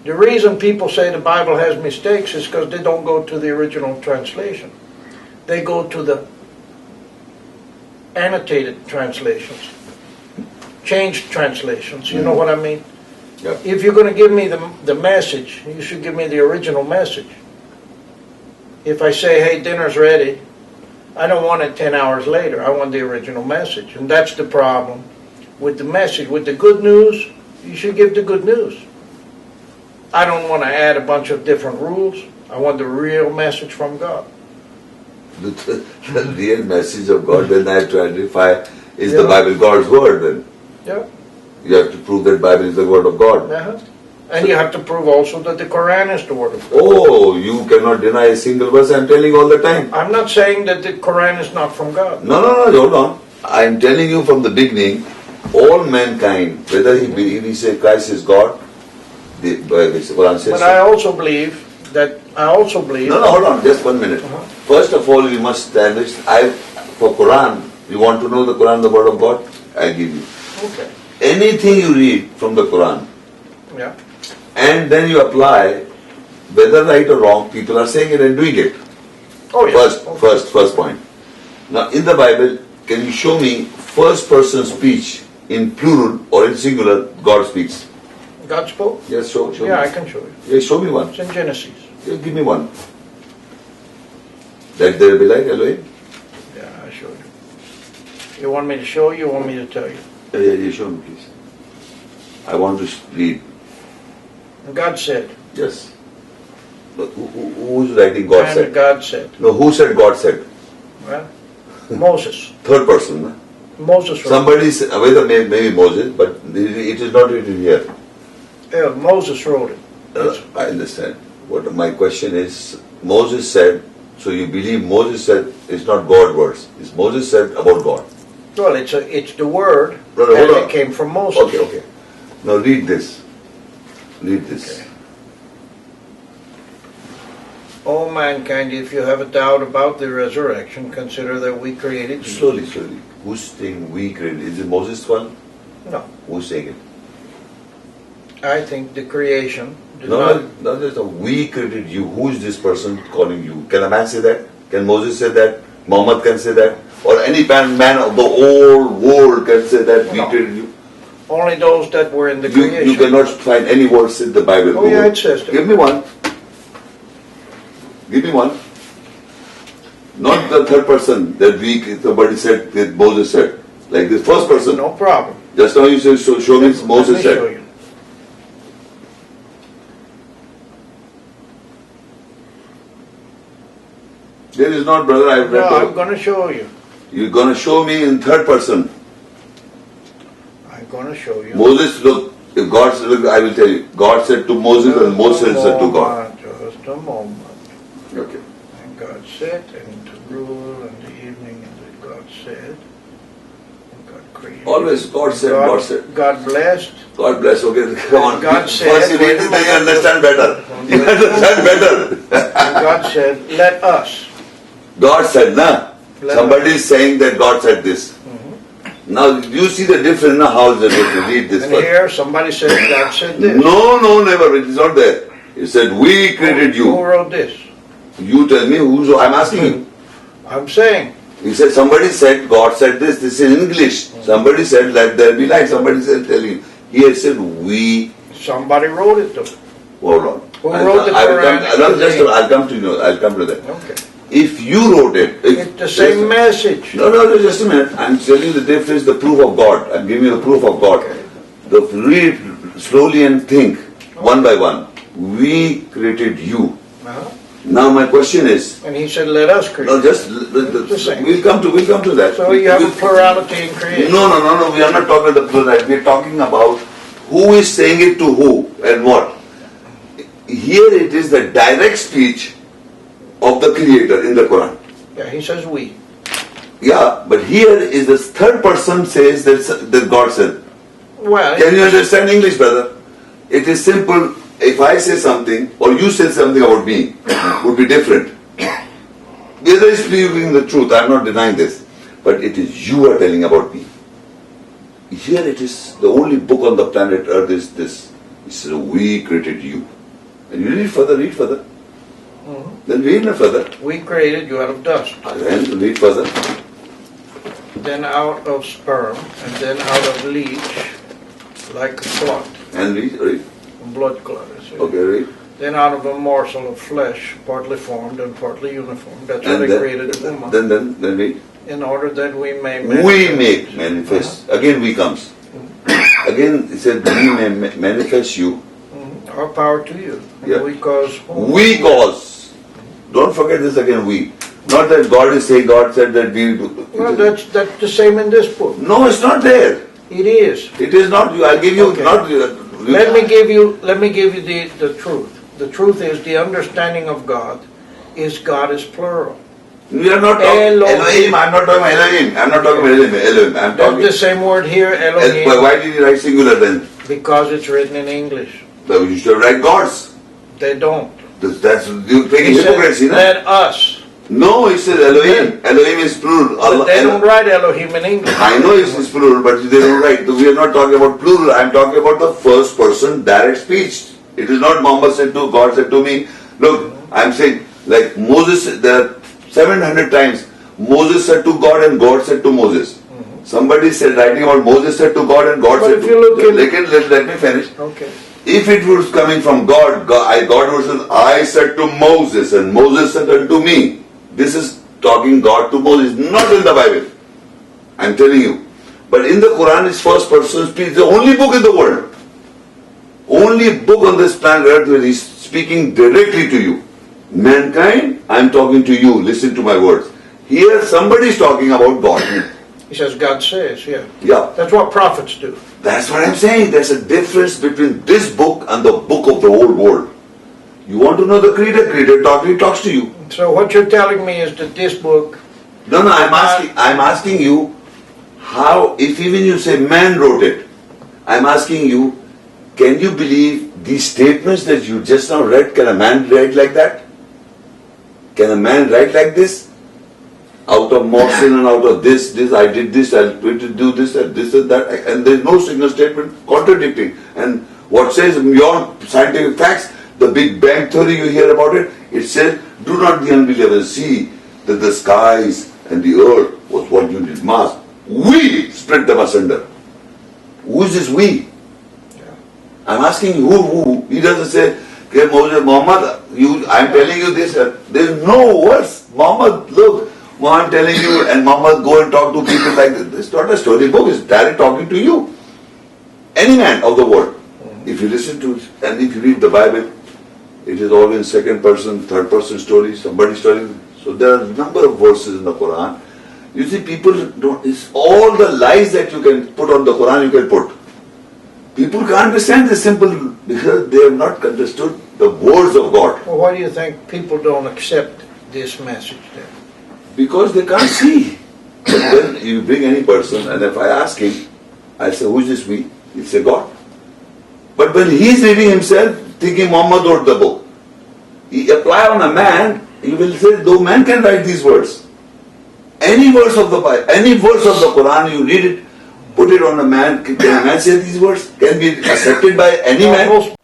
The reason people say the Bible has mistakes is because they don't go to the original translation. They go to the annotated translations, changed translations. You know what I mean? Yep. If you're going to give me the message, you should give me the original message. If I say, hey, dinner's ready, I don't want it 10 hours later. I want the original message. And that's the problem with the message. With the good news, you should give the good news. I don't want to add a bunch of different rules. I want the real message from God. The real message of God, then I have to identify, is the Bible God's word then? Yeah. You have to prove that Bible is the word of God. Uh-huh. And you have to prove also that the Quran is the word of God. Oh, you cannot deny a single verse. I'm telling you all the time. I'm not saying that the Quran is not from God. No, hold on. I'm telling you from the beginning, all mankind, whether he believe he say Christ is God, the Quran says. But I also believe. No, hold on, just 1 minute. First of all, you must establish. For Quran, you want to know the Quran, the word of God? I give you. Okay. Anything you read from the Quran, yeah, and then you apply, whether right or wrong, people are saying it and doing it. Oh yeah. First point. Now, in the Bible, can you show me first person speech in plural or in singular? God speaks. God spoke? Yes, show me. Yeah, I can show you. Yeah, show me one. It's in Genesis. Yeah, give me one. That there be like Elohim? Yeah, I show you. You want me to show you or you want me to tell you? Yeah, show me please. I want to read. God said. Yes. But who's writing God said? And God said. No, who said God said? Well, Moses. Third person. No? Moses wrote Somebody said, maybe Moses, but it is not written here. Yeah, Moses wrote it. I understand. What my question is, Moses said, so you believe Moses said it's not God's words. It's Moses said about God. Well, it's the word, No, and it came from Moses. Okay. Now read this. Okay. O mankind, if you have a doubt about the resurrection, consider that we created you. Slowly. Who's saying we created? Is it Moses one? No. Who's saying it? I think the creation. No, there's a we created you. Who is this person calling you? Can a man say that? Can Moses say that? Muhammad can say that? Or any man of the whole world can say that we created you? Only those that were in the creation. You cannot find any words in the Bible. Oh yeah, it says that. Give me one. Not the third person that somebody said, that Moses said. Like this first person. No problem. Just now you said, show me Moses said. Show you. There is not, brother, I've read. No, I'm going to show you. You're going to show me in third person. I'm going to show you. Moses, look, if God said, look, I will tell you. God said to Moses and Moses said to God. Just a moment. Okay. And God said, and to rule in the evening, and that God said, and God created. Always God said, God said. God blessed. God bless, okay, come on. God said, first you read it, then you understand better. You understand better. And God said, let us. God said, nah. Somebody is saying that God said this. Mm-hmm. Now, you see the difference, now how is the difference? Read this and first. Here, somebody said God said this. No, never. It is not there. He said, we created you. Who wrote this? You tell me who's, I'm asking you. I'm saying. He said, somebody said, God said this. This is in English. Somebody said, let there be light. Somebody said, telling. He had said, we. Somebody wrote it though. Hold on. Who wrote the Quran? I'll come to that. Okay. If you wrote it. It's the same message. No, just a minute. I'm telling you the difference, the proof of God. I'm giving you the proof of God. Okay. Read slowly and think, one by one. We created you. Uh-huh. Now my question is. And he said, let us create. No, we'll come to that. So you have a plurality in creation. No. We are not talking about the plurality. We are talking about who is saying it to who and what. Here it is the direct speech of the Creator in the Quran. Yeah, he says we. Yeah, but here is the third person says that God said. Well, can you understand English, brother? It is simple. If I say something or you say something about me, would be different. Whether is speaking the truth, I am not denying this, but it is you are telling about me. Here it is, the only book on the planet Earth is this. It says, we created you. And you read further. Then read no further. We created you out of dust. Then read further. Then out of sperm, and then out of leech, like a clot, And read. blood clot. I say. Okay, read. Then out of a morsel of flesh, partly formed and partly uniform. That's how And they created the woman. then read. In order that we may manifest. We make manifest. Again we comes. Again it said we may manifest you. Our power to you. And Yeah. we cause whom? We cause. Don't forget this again, we. Not that God is saying, God said that we do. Well, that's the same in this book. No, it's not there. It is. It is not you. I'll give you Okay. not. Let me give you the truth. The truth is the understanding of God is plural. We are not talking Elohim. I'm not talking Elohim. I'm That's talking. the same word here, Elohim, Why did he write singular then? because it's written in English. Well, you should write gods. They don't. That's you're taking He said, hypocrisy, no? let us. No, he says Elohim. Elohim is plural. But they don't write Elohim in English. I know it's plural, but they don't write. We are not talking about plural. I'm talking about the first person direct speech. It is not Muhammad said to God said to me. Look, I'm saying like Moses. There are 700 times Moses said to God and God said to Moses. Somebody said writing about Moses said to God and God But said if to. you look in- Let me finish. Okay. If it was coming from God would say, I said to Moses and Moses said unto me. This is talking God to Moses, not in the Bible. I'm telling you. But in the Quran, it's first person speech. The only book in the world. Only book on this planet Earth where he's speaking directly to you. Mankind, I'm talking to you. Listen to my words. Here, somebody is talking about God. He says, God says, yeah. Yeah. That's what prophets do. That's what I'm saying. There's a difference between this book and the book of the whole world. You want to know the Creator? Creator talks to you. So what you're telling me is that this book, No, I'm asking you how, if even you say man wrote it, I'm asking you, can you believe these statements that you just now read? Can a man write like that? Can a man write like this? Out of morsel and out of this, I did this, I'll do this and that, and there's no single statement contradicting. And what says beyond scientific facts, the Big Bang theory you hear about it, it says, do not be unbelievers, see that the skies and the earth was one unit mass. We split them asunder. Who is this we? I'm asking you, who? He doesn't say, okay, Moses, Muhammad, I'm telling you this. There's no worse. Muhammad, look, I'm telling you, and Muhammad go and talk to people like this. It's not a storybook, it's direct talking to you. Any man of the world. If you listen to it, and if you read the Bible, it is all in second person, third person stories, somebody's story. So there are a number of verses in the Quran. You see, people don't, it's all the lies that you can put on the Quran, you can put. People can't understand this simple because they have not understood the words of God. well, why do you think people don't accept this message then? Because they can't see. But when you bring any person, and if I ask him, I say, who is this we? He'll say, God. But when he's reading himself, thinking Muhammad wrote the book, he apply on a man, he will say, though man can write these words. Any verse of the Bible, any verse of the Quran, you read it, put it on a man, can a man say these words? Can be accepted by any man? Most